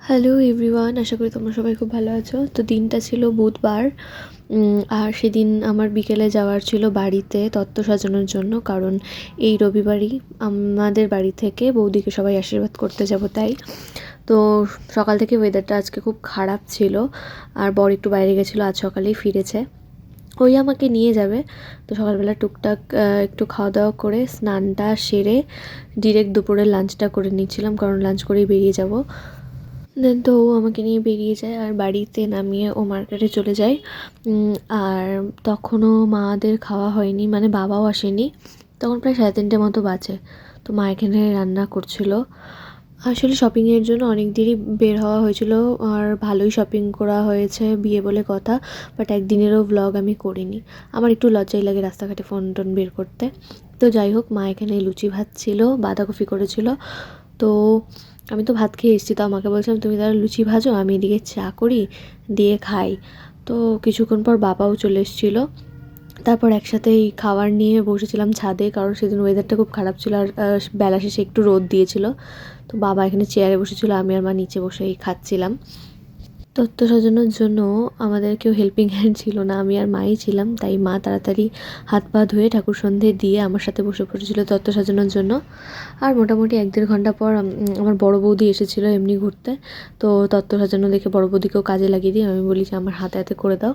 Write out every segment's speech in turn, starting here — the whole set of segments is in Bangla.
হ্যালো এভরিওয়ান, আশা করি তোমরা সবাই খুব ভালো আছো। তো দিনটা ছিল বুধবার। আর সেদিন আমার বিকেলে যাওয়ার ছিল বাড়িতে তত্ত্ব সাজানোর জন্য, কারণ এই রবিবারই আমাদের বাড়ি থেকে বৌদিকে সবাই আশীর্বাদ করতে যাব। তাই তো সকাল থেকে ওয়েদারটা আজকে খুব খারাপ ছিল, আর বর একটু বাইরে গেছিলো, আজ সকালেই ফিরেছে। ওই আমাকে নিয়ে যাবে। তো সকালবেলা টুকটাক একটু খাওয়া দাওয়া করে স্নানটা সেরে ডিরেক্ট দুপুরের লাঞ্চটা করে নিচ্ছিলাম, কারণ লাঞ্চ করেই বেরিয়ে যাব। দেন তো ও আমাকে নিয়ে বেরিয়ে যায়, আর বাড়িতে নামিয়ে ও মার্কেটে চলে যায়। আর তখনও মাদের খাওয়া হয়নি, মানে বাবাও আসেনি। তখন প্রায় 3:30 মতো বাজে। তো মা এখানে রান্না করছিল। আসলে শপিংয়ের জন্য অনেক দেরি বের হওয়া হয়েছিল, আর ভালোই শপিং করা হয়েছে, বিয়ে বলে কথা। বাট একদিনেরও ভ্লগ আমি করিনি। আমার একটু লজ্জাই লাগে রাস্তাঘাটে ফোন টোন বের করতে। তো যাই হোক, মা এখানে লুচি ভাত ছিল, বাঁধাকপি করেছিল। তো আমি তো ভাত খেয়ে এসেছি, তো আমাকে বলছিলাম তুমি তারা লুচি ভাজো, আমি এদিকে চা করি, দিয়ে খাই। তো কিছুক্ষণ পর বাবাও চলে এসেছিলো। তারপর একসাথেই খাবার নিয়ে বসেছিলাম ছাদে, কারণ সেদিন ওয়েদারটা খুব খারাপ ছিল, আর বেলা শেষে একটু রোদ দিয়েছিল। তো বাবা এখানে চেয়ারে বসেছিল, আমি আর মা নিচে বসেই খাচ্ছিলাম। তত্ত্ব সাজানোর জন্য আমাদের কেউ হেল্পিং হ্যান্ড ছিল না, আমি আর মাই ছিলাম। তাই মা তাড়াতাড়ি হাত পা ধুয়ে ঠাকুর সন্ধে দিয়ে আমার সাথে বসে পড়েছিল তত্ত্ব সাজানোর জন্য। আর মোটামুটি 1-1.5 ঘন্টা পর আমার বড় বৌদি এসেছিলো এমনি ঘুরতে। তো তত্ত্ব সাজানো দেখে বড় বৌদিকেও কাজে লাগিয়ে দিই, আমি বলি যে আমার হাতে হাতে করে দাও।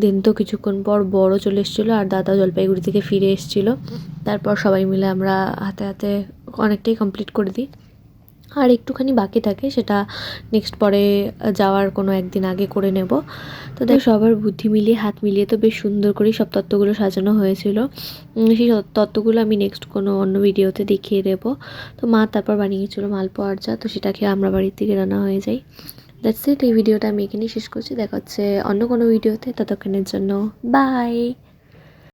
দেন তো কিছুক্ষণ পর বড় চলে এসেছিলো, আর দাদা জলপাইগুড়ি থেকে ফিরে এসেছিলো। তারপর সবাই মিলে আমরা হাতে হাতে অনেকটাই কমপ্লিট করে দিই। আর একটুখানি বাকি থাকে, সেটা নেক্সট পরে যাওয়ার কোনো একদিন আগে করে নেব। তো দেখ, সবার বুদ্ধি মিলিয়ে হাত মিলিয়ে তো বেশ সুন্দর করেই সব তত্ত্বগুলো সাজানো হয়েছিল। সেই তত্ত্বগুলো আমি নেক্সট কোনো অন্য ভিডিওতে দেখিয়ে দেবো। তো মা তারপর বানিয়েছিল মালপোয়া আর চা, তো সেটা খেয়ে আমরা বাড়ির থেকে রান্না হয়ে যাই। দ্যাটস ইট, এই ভিডিওটা আমি এখানেই শেষ করছি। দেখা হচ্ছে অন্য কোনো ভিডিওতে, ততক্ষণের জন্য বাই।